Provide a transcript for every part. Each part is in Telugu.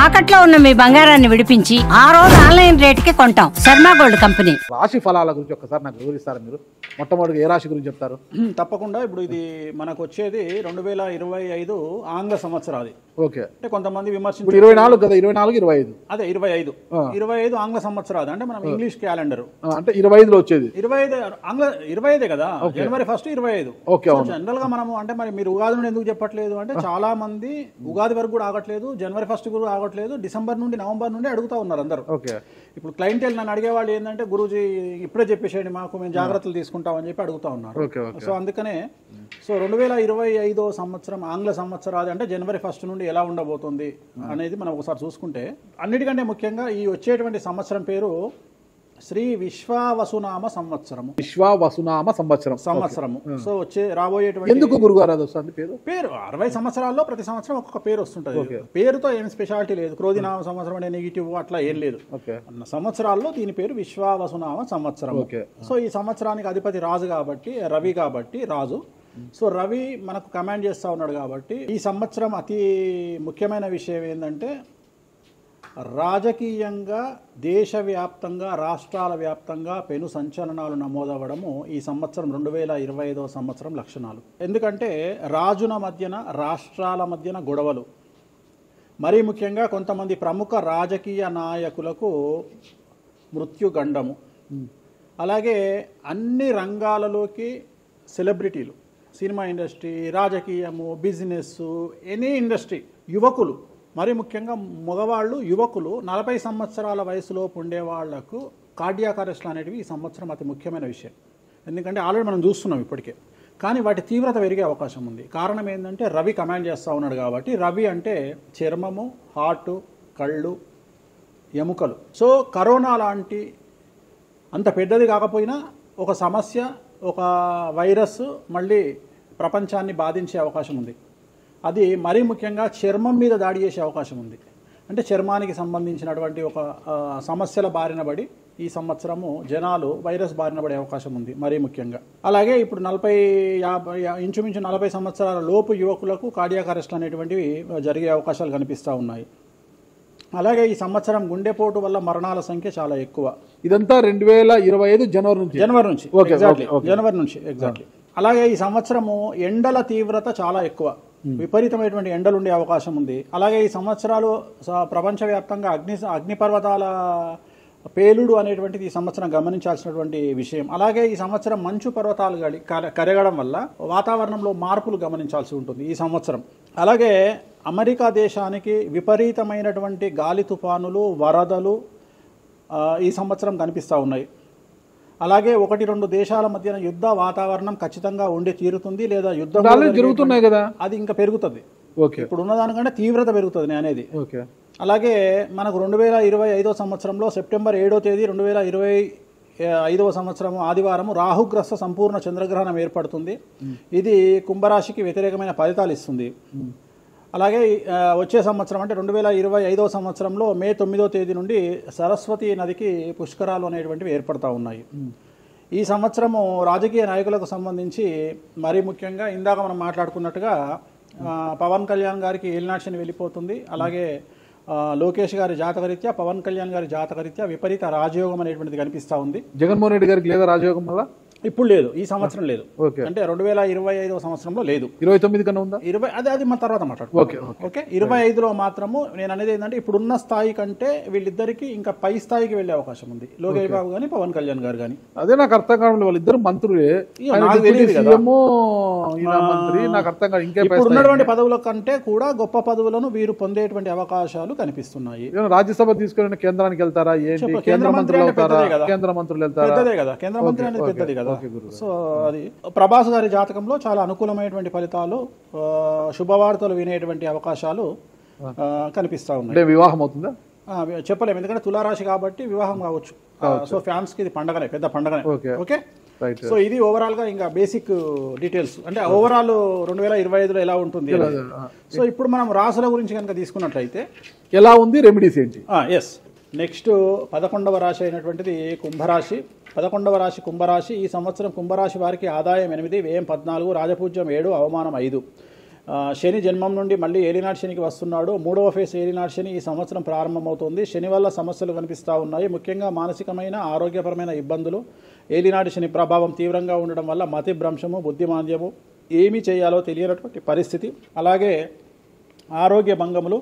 తాకట్లో ఉన్న మీ బంగారాన్ని విడిపించి ఆ రోజు ఆన్లైన్ రేటుకి కొంటాం. Sharma gold company. రాశి ఫలాల గురించి ఒక్కసారి నాకు వివరిస్తారా మీరు? మొట్టమొదటిగా ఏ రాశి గురించి చెప్తారు? తప్పకుండా. ఇప్పుడు ఇది మనకు వచ్చేది 2025 ఆంగ్ల సంవత్సరాది. ఓకే. అంటే కొంతమంది విమర్శించారు 24 కదా, 24 25 అదే 25 ఆంగ్ల సంవత్సరాది. అంటే మనం ఇంగ్లీష్ క్యాలెండర్ అంటే 25లో వచ్చేది 25 ఆంగ్ల 25 కదా, జనవరి 1 25. ఓకే. జనరల్ గా మనము అంటే మరి మీరు ఉగాది నుండి ఎందుకు చెప్పట్లేదు అంటే చాలా మంది ఉగాది వరకు కూడా ఆగట్లేదు, జనవరి 1 కూడా ఆగట్లేదు, డిసెంబర్ నుండి నవంబర్ నుండి అడుగుతా ఉన్నారు అందరూ. ఓకే. ఇప్పుడు క్లయింటెల్ నన్ను అడిగేవాళ్ళు ఏంటంటే గురూజీ ఇప్పుడే చెప్పేసేయండి మాకు, మేము జాగ్రత్తలు తీసుకుంటామని చెప్పి అడుగుతా ఉన్నారు. సో అందుకనే 2025 సంవత్సరం ఆంగ్ల సంవత్సరాది అంటే జనవరి 1 నుండి ఎలా ఉండబోతుంది అనేది మనం ఒకసారి చూసుకుంటే, అన్నిటికంటే ముఖ్యంగా ఈ వచ్చేటువంటి సంవత్సరం పేరు శ్రీ విశ్వావసునామ సంవత్సరము. విశ్వావసునామ సంవత్సరము. సో రాబోయేటువంటి ఎందుకు గురుగారు అది వస్తుంది పేరు 60 సంవత్సరాల్లో ప్రతి సంవత్సరం ఒక్కొక్క పేరు వస్తుంటది. పేరుతో ఏం స్పెషాలిటీ లేదు. క్రోధినామ సంవత్సరం అనే నెగిటివ్ అట్లా ఏం లేదు. సంవత్సరాల్లో దీని పేరు విశ్వావసునామ సంవత్సరం. సో ఈ సంవత్సరానికి అధిపతి రాజు కాబట్టి, రవి కాబట్టి రాజు. సో రవి మనకు కమాండ్ చేస్తూ ఉన్నాడు కాబట్టి ఈ సంవత్సరం అతి ముఖ్యమైన విషయం ఏంటంటే రాజకీయంగా దేశవ్యాప్తంగా రాష్ట్రాల వ్యాప్తంగా పెను సంచలనాలు నమోదవ్వడము ఈ సంవత్సరం 2025 సంవత్సరం లక్షణాలు. ఎందుకంటే రాజుల మధ్యన రాష్ట్రాల మధ్యన గొడవలు, మరీ ముఖ్యంగా కొంతమంది ప్రముఖ రాజకీయ నాయకులకు మృత్యుగండము, అలాగే అన్ని రంగాలలోకి సెలబ్రిటీలు, సినిమా ఇండస్ట్రీ, రాజకీయము, బిజినెస్, ఎనీ ఇండస్ట్రీ, యువకులు, మరి ముఖ్యంగా మగవాళ్ళు యువకులు 40 సంవత్సరాల వయసులోపు ఉండే వాళ్లకు కార్డియాక్ అరెస్ట్లు అనేటివి ఈ సంవత్సరం అతి ముఖ్యమైన విషయం. ఎందుకంటే ఆల్రెడీ మనం చూస్తున్నాం ఇప్పటికే, కానీ వాటి తీవ్రత పెరిగే అవకాశం ఉంది. కారణం ఏంటంటే రవి కమాండ్ చేస్తూ ఉన్నాడు కాబట్టి. రవి అంటే చర్మము, హార్ట్, కళ్ళు, ఎముకలు. సో కరోనా లాంటి అంత పెద్దది కాకపోయినా ఒక సమస్య, ఒక వైరస్ మళ్ళీ ప్రపంచాన్ని బాధించే అవకాశం ఉంది. అది మరీ ముఖ్యంగా చర్మం మీద దాడి చేసే అవకాశం ఉంది. అంటే చర్మానికి సంబంధించినటువంటి ఒక సమస్యల బారిన పడి ఈ సంవత్సరము జనాలు వైరస్ బారిన పడే అవకాశం ఉంది మరీ ముఖ్యంగా. అలాగే ఇప్పుడు ఇంచుమించు 40 సంవత్సరాల లోపు యువకులకు కార్డియాక్ అరెస్ట్ అనేటువంటివి జరిగే అవకాశాలు కనిపిస్తూ ఉన్నాయి. అలాగే ఈ సంవత్సరం గుండెపోటు వల్ల మరణాల సంఖ్య చాలా ఎక్కువ. ఇదంతా 2025 జనవరి నుంచి ఎగ్జాక్ట్లీ. అలాగే ఈ సంవత్సరము ఎండల తీవ్రత చాలా ఎక్కువ, విపరీతమైనటువంటి ఎండలు ఉండే అవకాశం ఉంది. అలాగే ఈ సంవత్సరాలు ప్రపంచవ్యాప్తంగా అగ్నిపర్వతాల పేలుడు అనేటువంటిది ఈ సంవత్సరం గమనించాల్సినటువంటి విషయం. అలాగే ఈ సంవత్సరం మంచు పర్వతాలు కరగడం వల్ల వాతావరణంలో మార్పులు గమనించాల్సి ఉంటుంది ఈ సంవత్సరం. అలాగే అమెరికా దేశానికి విపరీతమైనటువంటి గాలి తుఫానులు, వరదలు ఈ సంవత్సరం కనిపిస్తూ ఉన్నాయి. అలాగే 1-2 దేశాల మధ్యన యుద్ధ వాతావరణం ఖచ్చితంగా ఉండి తీరుతుంది, లేదా యుద్ధం జరుగుతున్నాయి కదా, అది ఇంకా పెరుగుతుంది. ఇప్పుడు ఉన్నదానికంటే తీవ్రత పెరుగుతుంది అనేది. అలాగే మనకు 2025 సంవత్సరంలో సెప్టెంబర్ 7వ తేదీ 2025 సంవత్సరం ఆదివారం రాహుగ్రస్త సంపూర్ణ చంద్రగ్రహణం ఏర్పడుతుంది. ఇది కుంభరాశికి వ్యతిరేకమైన ఫలితాలు ఇస్తుంది. అలాగే వచ్చే సంవత్సరం అంటే 2025 సంవత్సరంలో మే 9వ తేదీ నుండి సరస్వతి నదికి పుష్కరాలు అనేటువంటివి ఏర్పడతా ఉన్నాయి. ఈ సంవత్సరము రాజకీయ నాయకులకు సంబంధించి మరీ ముఖ్యంగా ఇందాక మనం మాట్లాడుకున్నట్టుగా పవన్ కళ్యాణ్ గారికి ఏలినాటి శని వెళ్ళిపోతుంది. అలాగే లోకేష్ గారి జాతకరీత్యా, పవన్ కళ్యాణ్ గారి జాతకరీత్యా విపరీత రాజయోగం అనేటువంటిది కనిపిస్తూ ఉంది. జగన్మోహన్ రెడ్డి గారికి లేదా రాజయోగం వల్ల? ఇప్పుడు లేదు, ఈ సంవత్సరం లేదు. అంటే 2025 సంవత్సరంలో లేదు. 29 కన్నా ఉందా? అది మన తర్వాత మాట్లాడుకుంటాం. ఓకే. 25లో మాత్రము నేను అనేది ఏంటంటే ఇప్పుడున్న స్థాయి కంటే వీళ్ళిద్దరికి ఇంకా పై స్థాయికి వెళ్లే అవకాశం ఉంది, లోకేష్ బాబు గానీ పవన్ కళ్యాణ్ గారు కానీ. అదే నాకు అర్థం కావడం, వాళ్ళిద్దరు మంత్రులే, నాకు అర్థం కాదు. ఇప్పుడు ఉన్నటువంటి పదవుల కంటే కూడా గొప్ప పదవులను వీరు పొందేటువంటి అవకాశాలు కనిపిస్తున్నాయి. రాజ్యసభ తీసుకుని కేంద్రానికి వెళ్తారా? కేంద్ర మంత్రులు వెళ్తారా? కేంద్ర మంత్రులు వెళ్తారా? పెద్దదే కదా, కేంద్ర మంత్రి అనేది పెద్దది కదా. సో అది ప్రభాస్ గారి జాతకంలో చాలా అనుకూలమైనటువంటి ఫలితాలు, శుభవార్తలు వినేటువంటి అవకాశాలు కనిపిస్తా ఉన్నాయి. వివాహం అవుతుందా చెప్పలేము, ఎందుకంటే తులారాశి కాబట్టి వివాహం కావచ్చు. సో ఫ్యాన్స్ కి ఇది పండగనే, పెద్ద పండగనే. ఓకే. సో ఇది ఓవరాల్ గా ఇంకా బేసిక్ డీటెయిల్స్, అంటే ఓవరాల్ 2025లో ఎలా ఉంటుంది. సో ఇప్పుడు మనం రాశుల గురించి కనుక తీసుకున్నట్లయితే ఎలా ఉంది, రెమెడీస్ ఏంటి? నెక్స్ట్ 11వ రాశి అయినటువంటిది కుంభరాశి. 11వ రాశి కుంభరాశి. ఈ సంవత్సరం కుంభరాశి వారికి ఆదాయం 8, వ్యయం 14, రాజపూజ్యం 7, అవమానం 5. శని జన్మం నుండి మళ్ళీ ఏలినాటి శనికి వస్తున్నాడు. 3వ ఫేజ్ ఏలినాటి శని ఈ సంవత్సరం ప్రారంభమవుతుంది. శని వల్ల సమస్యలు కనిపిస్తూ ఉన్నాయి. ముఖ్యంగా మానసికమైన ఆరోగ్యపరమైన ఇబ్బందులు, ఏలినాటి శని ప్రభావం తీవ్రంగా ఉండడం వల్ల మతి భ్రంశము, బుద్ధిమాంద్యము, ఏమి చేయాలో తెలియనటువంటి పరిస్థితి, అలాగే ఆరోగ్య భంగములు,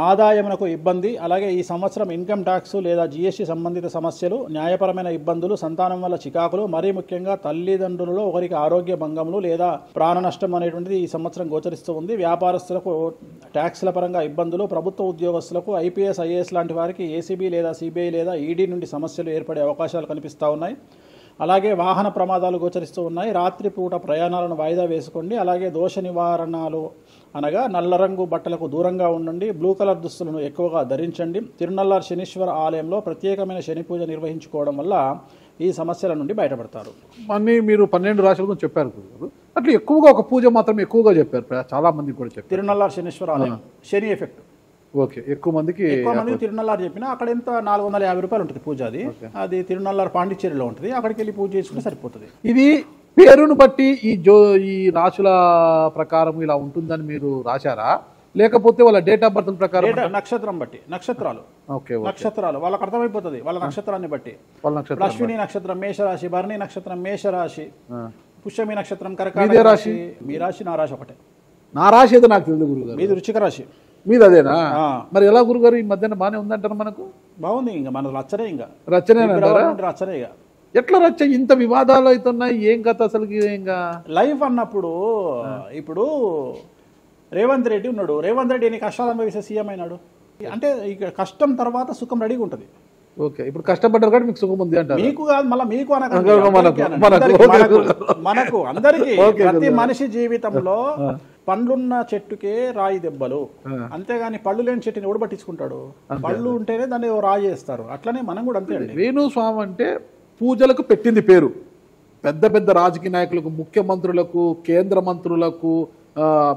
ఆదాయమునకు ఇబ్బంది, అలాగే ఈ సంవత్సరం ఇన్కమ్ ట్యాక్స్ లేదా జిఎస్టీ సంబంధిత సమస్యలు, న్యాయపరమైన ఇబ్బందులు, సంతానం వల్ల చికాకులు, మరీ ముఖ్యంగా తల్లిదండ్రులలో ఒకరికి ఆరోగ్య భంగములు లేదా ప్రాణ నష్టం అనేటువంటిది ఈ సంవత్సరం గోచరిస్తూ ఉంది. వ్యాపారస్తులకు ట్యాక్స్ల పరంగా ఇబ్బందులు, ప్రభుత్వ ఉద్యోగస్తులకు ఐపీఎస్ ఐఏఎస్ లాంటి వారికి ఏసీబీ లేదా సిబిఐ లేదా ఈడీ నుండి సమస్యలు ఏర్పడే అవకాశాలు కనిపిస్తూ ఉన్నాయి. అలాగే వాహన ప్రమాదాలు గోచరిస్తూ ఉన్నాయి. రాత్రిపూట ప్రయాణాలను వాయిదా వేసుకోండి. అలాగే దోష నివారణలు అనగా నల్ల రంగు బట్టలకు దూరంగా ఉండండి. బ్లూ కలర్ దుస్తులను ఎక్కువగా ధరించండి. తిరునల్లార్ శనీశ్వర ఆలయంలో ప్రత్యేకమైన శని పూజ నిర్వహించుకోవడం వల్ల ఈ సమస్యల నుండి బయటపడతారు. అన్నీ మీరు 12 రాశుల గురించి చెప్పారు గురుగారు. అట్లా ఎక్కువగా ఒక పూజ మాత్రం ఎక్కువగా చెప్పారు, చాలా మంది కూడా చెప్పారు. తిరునల్లార్ శనీశ్వర ఆలయం శని ఎఫెక్ట్. ఓకే, ఎక్కువ మందికి తిరునల్లార్ చెప్పినా అక్కడ ఎంత 450 రూపాయలు ఉంటుంది పూజ. అది తిరునల్లార్ పాండిచ్చేరిలో ఉంటుంది. అక్కడికి వెళ్ళి పూజ చేసుకుంటే సరిపోతుంది. ఇది పేరును బట్టి ఈ రాశుల ప్రకారం ఇలా ఉంటుందని మీరు రాశారా, లేకపోతే వాళ్ళ డేట్ ఆఫ్ బర్త్ ప్రకారం? నక్షత్రం బట్టి, నక్షత్రాలు. ఓకే, నక్షత్రాలు వాళ్ళకి అర్థమైపోతుంది. వాళ్ళ నక్షత్రాన్ని బట్టి. అశ్విని నక్షత్రం మేషరాశి, భరణి నక్షత్రం మేషరాశి, పుష్యమి నక్షత్రం కర్కాటక రాశి. మీ రాశి నా రాశి ఒకటే. నా రాశి ఏదో నాకు తెలియదు గురుగారు. మీది వృశ్చిక రాశి. మీది అదేనా? మరి ఎలా గురుగారు ఈ మధ్యన బాగానే ఉందంటారు? మనకు బాగుంది. ఇంకా మన రచ్చనే, ఇంకా రచ్చనే రచ్చనే. ఇక ఎట్లా రచ్చ? ఇంత వివాదాలు అవుతున్నాయి, ఏం కథ అసలు? ఇంకా లైఫ్ అన్నప్పుడు ఇప్పుడు రేవంత్ రెడ్డి ఉన్నాడు. రేవంత్ రెడ్డి ఎన్ని కష్టాలు అనుభవిస్తే సీఎం అయినాడు అంటే ఇక కష్టం తర్వాత సుఖం రెడీగా ఉంటుంది. ఓకే, ఇప్పుడు కష్టపడ్డారు కాబట్టి మీకు సుఖం ఉంది అంటారు. మీకు కాదు, మళ్ళీ మీకు మనకు అందరికీ. ప్రతి మనిషి జీవితంలో పండ్లున్న చెట్టుకే రాయి దెబ్బలు, అంతేగాని పళ్ళు లేని చెట్టుని ఎవడు పట్టించుకుంటాడు? పళ్ళు ఉంటేనే దాన్ని రాయి చేస్తారు. అట్లనే మనం కూడా అంతే అండి. వేణుస్వామి అంటే పూజలకు పెట్టింది పేరు. పెద్ద పెద్ద రాజకీయ నాయకులకు, ముఖ్యమంత్రులకు, కేంద్ర మంత్రులకు,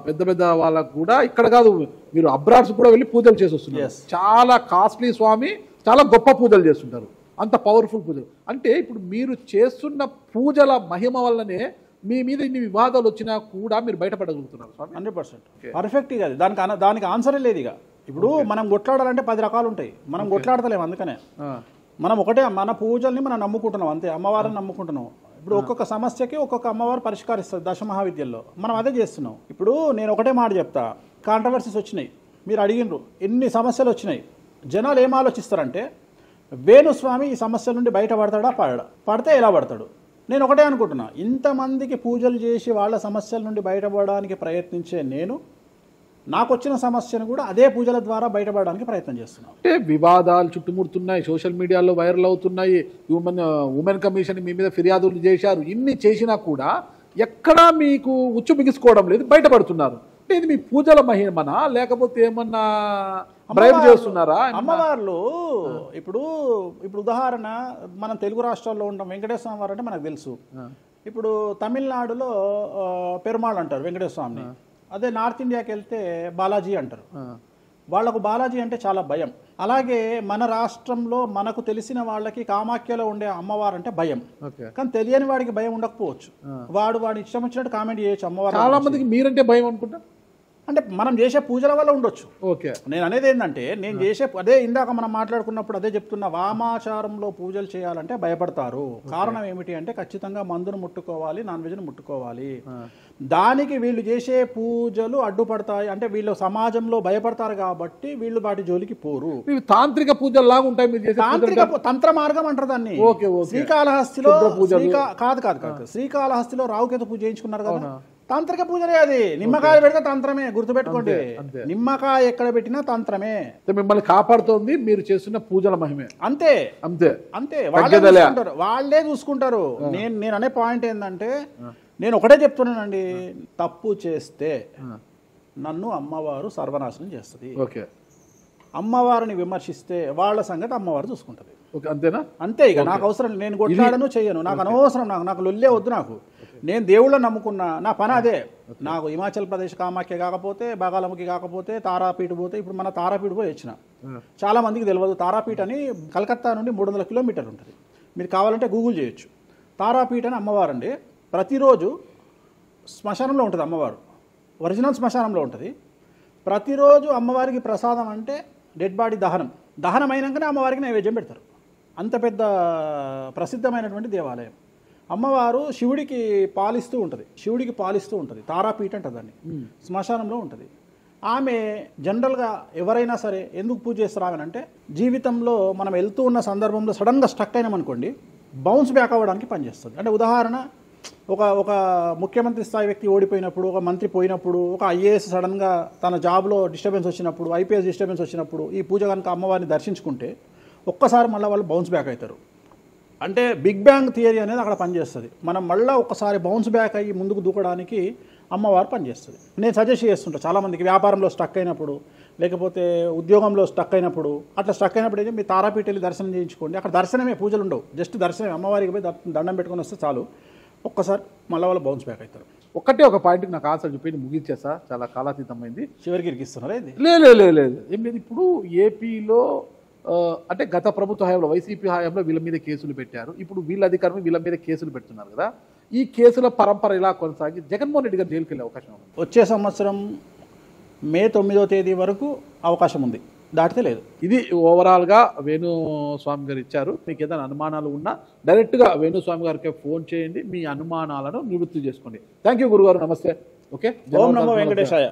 పెద్ద పెద్ద వాళ్ళకు కూడా ఇక్కడ కాదు, మీరు అబ్రాడ్స్ కూడా వెళ్ళి పూజలు చేసి వస్తున్నారు. చాలా కాస్ట్లీ స్వామి, చాలా గొప్ప పూజలు చేస్తుంటారు, అంత పవర్ఫుల్ పూజలు. అంటే ఇప్పుడు మీరు చేస్తున్న పూజల మహిమ వల్లనే మీ మీద ఇన్ని వివాదాలు వచ్చినా కూడా మీరు బయటపడగలుగుతున్నారు. 100% పర్ఫెక్ట్. ఇక దానికి ఆన్సరే లేదు. ఇక ఇప్పుడు మనం కొట్లాడాలంటే 10 రకాలు ఉంటాయి, మనం కొట్లాడతలేము. అందుకనే మనం ఒకటే, మన పూజల్ని మనం నమ్ముకుంటున్నాం అంతే, అమ్మవారిని నమ్ముకుంటున్నాం. ఇప్పుడు ఒక్కొక్క సమస్యకి ఒక్కొక్క అమ్మవారు పరిష్కరిస్తుంది దశమహావిద్యల్లో. మనం అదే చేస్తున్నాం. ఇప్పుడు నేను ఒకటే మాట చెప్తా, కాంట్రవర్సీస్ వచ్చినాయి, మీరు అడిగినరు, ఎన్ని సమస్యలు వచ్చినాయి. జనాలు ఏం ఆలోచిస్తారంటే వేణుస్వామి ఈ సమస్యల నుండి బయటపడతాడా, పడితే ఎలా పడతాడు? నేను ఒకటే అనుకుంటున్నా, ఇంతమందికి పూజలు చేసి వాళ్ళ సమస్యల నుండి బయటపడడానికి ప్రయత్నించే నేను నాకు వచ్చిన సమస్యను కూడా అదే పూజల ద్వారా బయటపడడానికి ప్రయత్నం చేస్తున్నాను. అంటే వివాదాలు చుట్టుముడుతున్నాయి, సోషల్ మీడియాలో వైరల్ అవుతున్నాయి, ఉమెన్ కమిషన్ మీ మీద ఫిర్యాదులు చేశారు. ఇన్ని చేసినా కూడా ఎక్కడా మీకు ఉచ్చు బిగుసుకోవడం లేదు, బయటపడుతున్నారు. అంటే ఇది మీ పూజల మహిమనా, లేకపోతే ఏమన్నా బ్రైబ్ చేస్తున్నారా? అమ్మవార్లు ఇప్పుడు ఉదాహరణ, మనం తెలుగు రాష్ట్రాల్లో ఉంటాం, వెంకటేశ్వర స్వామి వారు అంటే మనకు తెలుసు. ఇప్పుడు తమిళనాడులో పెరుమాళ్ అంటారు వెంకటేశ్వర స్వామిని. అదే నార్త్ ఇండియాకి వెళ్తే బాలాజీ అంటారు. వాళ్లకు బాలాజీ అంటే చాలా భయం. అలాగే మన రాష్ట్రంలో మనకు తెలిసిన వాళ్ళకి కామాఖ్యలో ఉండే అమ్మవారు అంటే భయం. కానీ తెలియని వాడికి భయం ఉండకపోవచ్చు, వాడు ఇష్టం వచ్చినట్టు కామెంట్ చేయొచ్చు అమ్మవారు. చాలా మందికి మీరంటే భయం అనుకుంటా, అంటే మనం చేసే పూజల వల్ల ఉండొచ్చు. ఓకే, నేను అనేది ఏంటంటే, నేను చేసే అదే ఇందాక మనం మాట్లాడుకున్నప్పుడు అదే చెప్తున్నా, వామాచారంలో పూజలు చేయాలంటే భయపడతారు. కారణం ఏమిటి అంటే ఖచ్చితంగా మందును ముట్టుకోవాలి, నాన్ వెజ్ను ముట్టుకోవాలి. దానికి వీళ్ళు చేసే పూజలు అడ్డుపడతాయి. అంటే వీళ్ళు సమాజంలో భయపడతారు కాబట్టి వీళ్ళు వాటి జోలికి పోరు. తాంత్రిక పూజలు లాగా ఉంటాయి మీరు చేసే తాంత్రిక తంత్ర మార్గం అంటారు దాన్ని. శ్రీకాళహస్తిలో కాదు శ్రీకాళహస్తిలో రావుకేతు పూజ చేయించుకున్నారు కదా, తాంత్రిక పూజలే అది. నిమ్మకాయ పెడితే తంత్రమే, గుర్తుపెట్టుకోండి. నిమ్మకాయ ఎక్కడ పెట్టినా తంత్రమే. మిమ్మల్ని కాపాడుతోంది మీరు చేస్తున్న పూజల మహిమే. అంతే అంతే అంతే, వాళ్ళే చూసుకుంటారు. నేను అనే పాయింట్ ఏంటంటే, నేను ఒకటే చెప్తున్నానండి, తప్పు చేస్తే నన్ను అమ్మవారు సర్వనాశనం చేస్తుంది. ఓకే, అమ్మవారిని విమర్శిస్తే వాళ్ళ సంగతి అమ్మవారు చూసుకుంటది. అంతేనా? అంతే. ఇక నాకు అవసరం, నేను కొట్లాడను చెయ్యను, నాకు అనవసరం, నాకు లొల్లే వద్దు. నాకు నేను దేవుళ్ళని నమ్ముకున్నా, నా పని అదే. నాకు హిమాచల్ ప్రదేశ్ కామాఖ్య కాకపోతే, బాగాలముఖి కాకపోతే, తారాపీఠ పోతే, ఇప్పుడు మన తారాపీఠ పోయి వచ్చిన. చాలా మందికి తెలియదు, తారాపీఠ అని కలకత్తా నుండి 300 కిలోమీటర్లు ఉంటుంది. మీరు కావాలంటే గూగుల్ చేయొచ్చు. తారాపీఠ అని అమ్మవారు అండి. ప్రతిరోజు శ్మశానంలో ఉంటుంది అమ్మవారు. ఒరిజినల్ శ్మశానంలో ఉంటుంది. ప్రతిరోజు అమ్మవారికి ప్రసాదం అంటే డెడ్ బాడీ దహనం అయినాకనే అమ్మవారికి నైవేద్యం పెడతారు. అంత పెద్ద ప్రసిద్ధమైనటువంటి దేవాలయం. అమ్మవారు శివుడికి పాలిస్తూ ఉంటుంది. తారాపీఠ అంటుంది దాన్ని. శ్మశానంలో ఉంటుంది. ఆమె జనరల్గా ఎవరైనా సరే ఎందుకు పూజ చేస్తారు ఆమె అంటే, జీవితంలో మనం వెళ్తూ ఉన్న సందర్భంలో సడన్గా స్టక్ అయినామనుకోండి, బౌన్స్ బ్యాక్ అవ్వడానికి పనిచేస్తుంది. అంటే ఉదాహరణ, ఒక ముఖ్యమంత్రి స్థాయి వ్యక్తి ఓడిపోయినప్పుడు, ఒక మంత్రి పోయినప్పుడు, ఒక ఐఏఎస్ సడన్గా తన జాబ్లో డిస్టర్బెన్స్ వచ్చినప్పుడు, ఐపీఎస్ డిస్టర్బెన్స్ వచ్చినప్పుడు ఈ పూజ కనుక అమ్మవారిని దర్శించుకుంటే ఒక్కసారి మళ్ళీ వాళ్ళు బౌన్స్ బ్యాక్ అవుతారు. అంటే బిగ్ బ్యాంగ్ థియరీ అనేది అక్కడ పనిచేస్తుంది. మనం మళ్ళీ ఒకసారి బౌన్స్ బ్యాక్ అయ్యి ముందుకు దూకడానికి అమ్మవారు పనిచేస్తుంది. నేను సజెస్ట్ చేస్తుంటాను చాలామందికి, వ్యాపారంలో స్టక్ అయినప్పుడు, లేకపోతే ఉద్యోగంలో స్టక్ అయినప్పుడు, అట్లా స్టక్ అయినప్పుడు అయితే మీ తారాపీఠ వెళ్ళి దర్శనం చేయించుకోండి. అక్కడ దర్శనమే, పూజలు ఉండవు, జస్ట్ దర్శనమే. అమ్మవారికి పోయి దండం పెట్టుకొని వస్తే చాలు, ఒక్కసారి మళ్ళీ వాళ్ళు బౌన్స్ బ్యాక్ అవుతారు. ఒక్కటే ఒక పాయింట్కి నాకు ఆన్సర్ చెప్పి ముగించేసా, చాలా కాలాతీతమైంది. చివరికి ఇరికిస్తున్నారా ఇది? లేదు ఏం లేదు. ఇప్పుడు ఏపీలో అంటే గత ప్రభుత్వ హయాంలో, వైసీపీ హయాంలో వీళ్ళ మీద కేసులు పెట్టారు. ఇప్పుడు వీళ్ళ అధికారం వీళ్ళ మీద కేసులు పెడుతున్నారు కదా. ఈ కేసుల పరంపర ఇలా కొనసాగి జగన్మోహన్ రెడ్డి గారు జైలుకి వెళ్ళే అవకాశం ఉంది. వచ్చే సంవత్సరం మే 9వ తేదీ వరకు అవకాశం ఉంది, దాటితే లేదు. ఇది ఓవరాల్గా వేణుస్వామి గారు ఇచ్చారు. మీకు ఏదైనా అనుమానాలు ఉన్నా డైరెక్ట్గా వేణుస్వామి గారికి ఫోన్ చేయండి, మీ అనుమానాలను నివృత్తి చేసుకోండి. థ్యాంక్ యూ గురుగారు, నమస్తే. ఓకే, ఓం నమో వెంకటేశాయ.